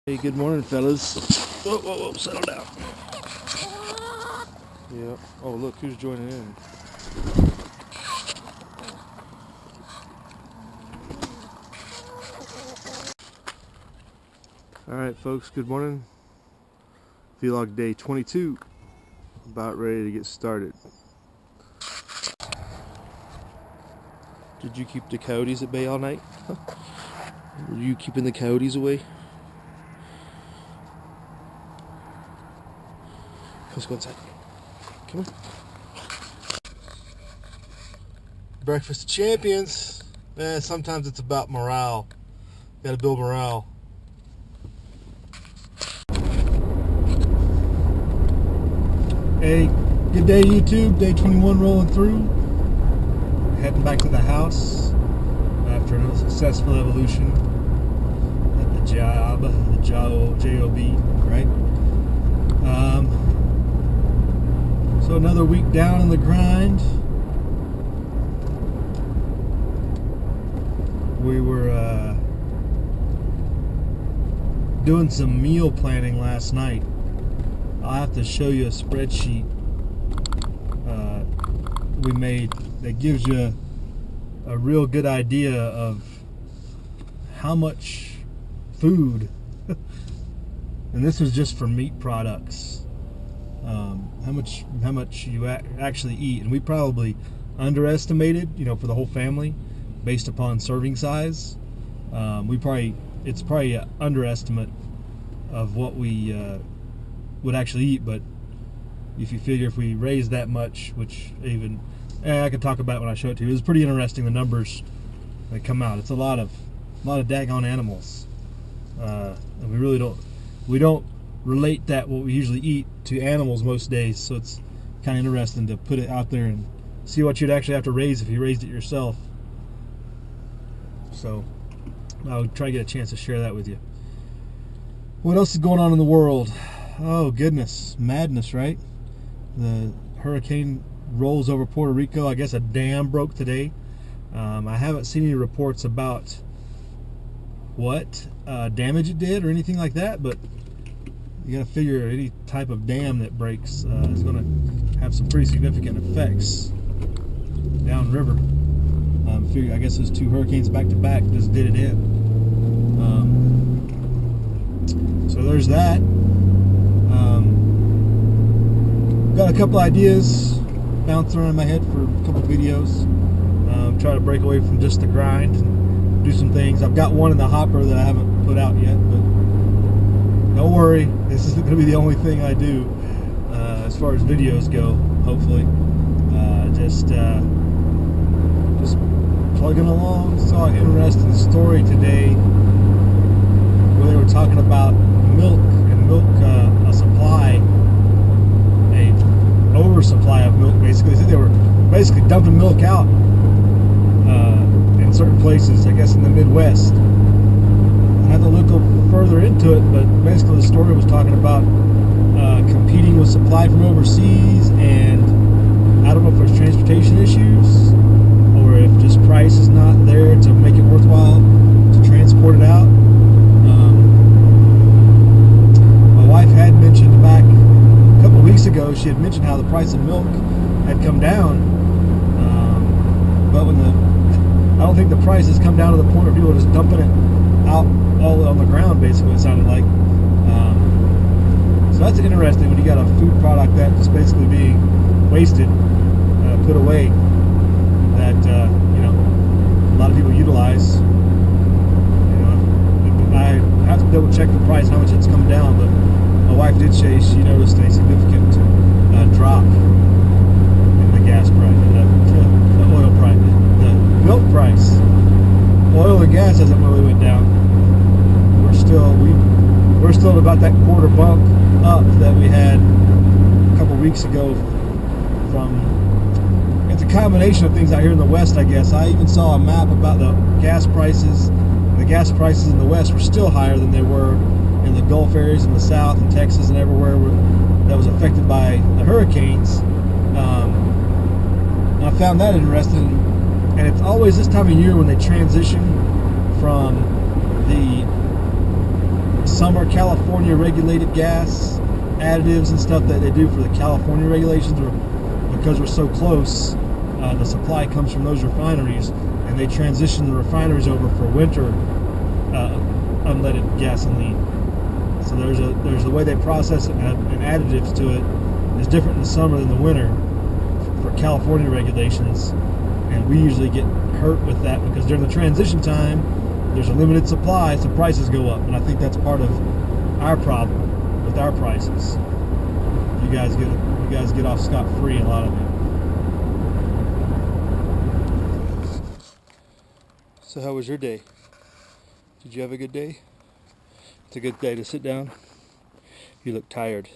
Hey, good morning, fellas. Whoa, whoa, whoa, settle down. Yeah. Oh, look, who's joining in? Alright, folks, good morning. Vlog day 22. About ready to get started. Did you keep the coyotes at bay all night? Were you keeping the coyotes away? Let's go inside. Come on. Breakfast of champions. Man, sometimes it's about morale. Gotta build morale. Hey, good day, YouTube. Day 21 rolling through. Heading back to the house after a successful evolution at the job, J-O-B, right? So another week down in the grind. We were doing some meal planning last night. I'll have to show you a spreadsheet we made that gives you a real good idea of how much food, and this was just for meat products, how much you actually eat. And we probably underestimated, for the whole family based upon serving size. It's probably an underestimate of what we would actually eat. But if you figure if we raise that much, which even I could talk about when I show it to you, it's pretty interesting, the numbers that come out. It's a lot of daggone animals, and we don't relate that what we usually eat to animals most days. So it's kind of interesting to put it out there and see what you'd actually have to raise if you raised it yourself. So I'll try to get a chance to share that with you. What else is going on in the world? Oh goodness, madness, right? The hurricane rolls over Puerto Rico. I guess a dam broke today. I haven't seen any reports about what damage it did or anything like that, but you gotta figure any type of dam that breaks is gonna have some pretty significant effects downriver. I guess those two hurricanes back to back just did it in. So there's that. Got a couple ideas bouncing around in my head for a couple videos. Try to break away from just the grind and do some things. I've got one in the hopper that I haven't put out yet, but don't worry, this isn't going to be the only thing I do as far as videos go. Hopefully, just plugging along. Saw an interesting story today where they were talking about milk and a supply, a oversupply of milk. Basically, they said they were basically dumping milk out in certain places, I guess in the Midwest. I had to look further into it, but basically the story was talking about competing with supply from overseas, and I don't know if there's transportation issues or if just price is not there to make it worthwhile to transport it out. My wife had mentioned back a couple of weeks ago, she had mentioned how the price of milk had come down, but I don't think the price has come down to the point where people are just dumping it out all on the ground, basically, it sounded like. So that's interesting when you got a food product that's just basically being wasted, put away, that a lot of people utilize. I have to double check the price, how much it's come down, but my wife did say she noticed a significant drop in the gas price, the oil price, the milk price. Oil and gas hasn't really went down. We're still at about that quarter bump up that we had a couple weeks ago. It's a combination of things out here in the West, I guess. I even saw a map about the gas prices. The gas prices in the West were still higher than they were in the Gulf areas in the South and Texas and everywhere that was affected by the hurricanes. And I found that interesting. And it's always this time of year when they transition from the some are California regulated gas additives and stuff that they do for the California regulations, or because we're so close, the supply comes from those refineries, and they transition the refineries over for winter unleaded gasoline. So there's the way they process it, and additives to it is different in the summer than the winter for California regulations, and we usually get hurt with that because during the transition time there's a limited supply, so prices go up, and I think that's part of our problem with our prices. You guys get off scot-free, a lot of it. So how was your day? Did you have a good day? It's a good day to sit down. You look tired,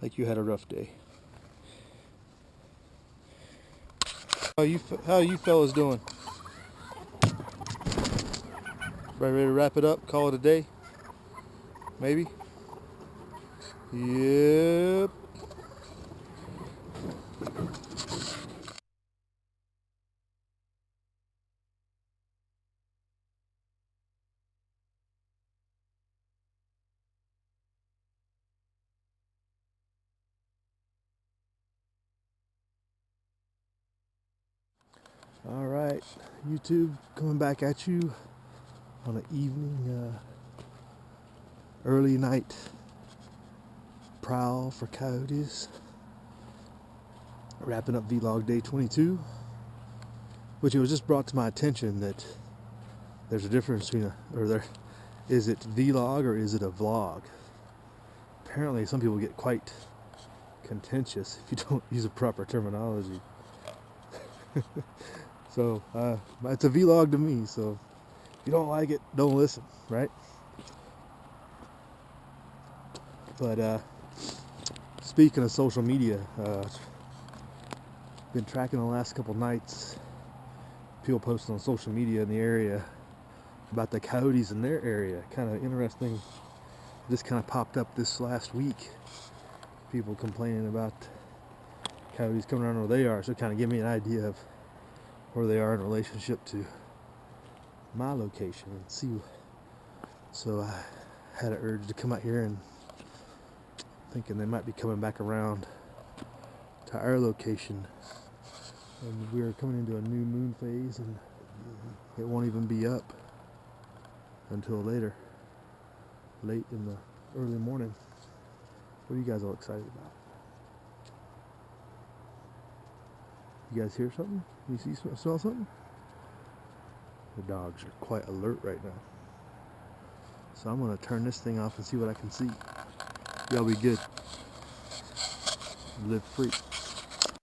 like you had a rough day. How are you fellas doing? Ready to wrap it up? Call it a day? Maybe? Yep. All right, YouTube, coming back at you on an evening, early night prowl for coyotes. Wrapping up vlog day 22, which it was just brought to my attention that there's a difference between is it vlog or is it a vlog? Apparently some people get quite contentious if you don't use a proper terminology. So it's a vlog to me, so if you don't like it, don't listen, right? But speaking of social media, been tracking the last couple nights people posting on social media in the area about the coyotes in their area. Kind of interesting. This kind of popped up this last week. People complaining about coyotes coming around where they are, so it kind of gave me an idea of where they are in relationship to my location and see. So I had an urge to come out here, and thinking they might be coming back around to our location, and we're coming into a new moon phase, and it won't even be up until late in the early morning. What are you guys all excited about? You guys hear something? You smell something? The dogs are quite alert right now. So I'm going to turn this thing off and see what I can see. Y'all be good. Live free.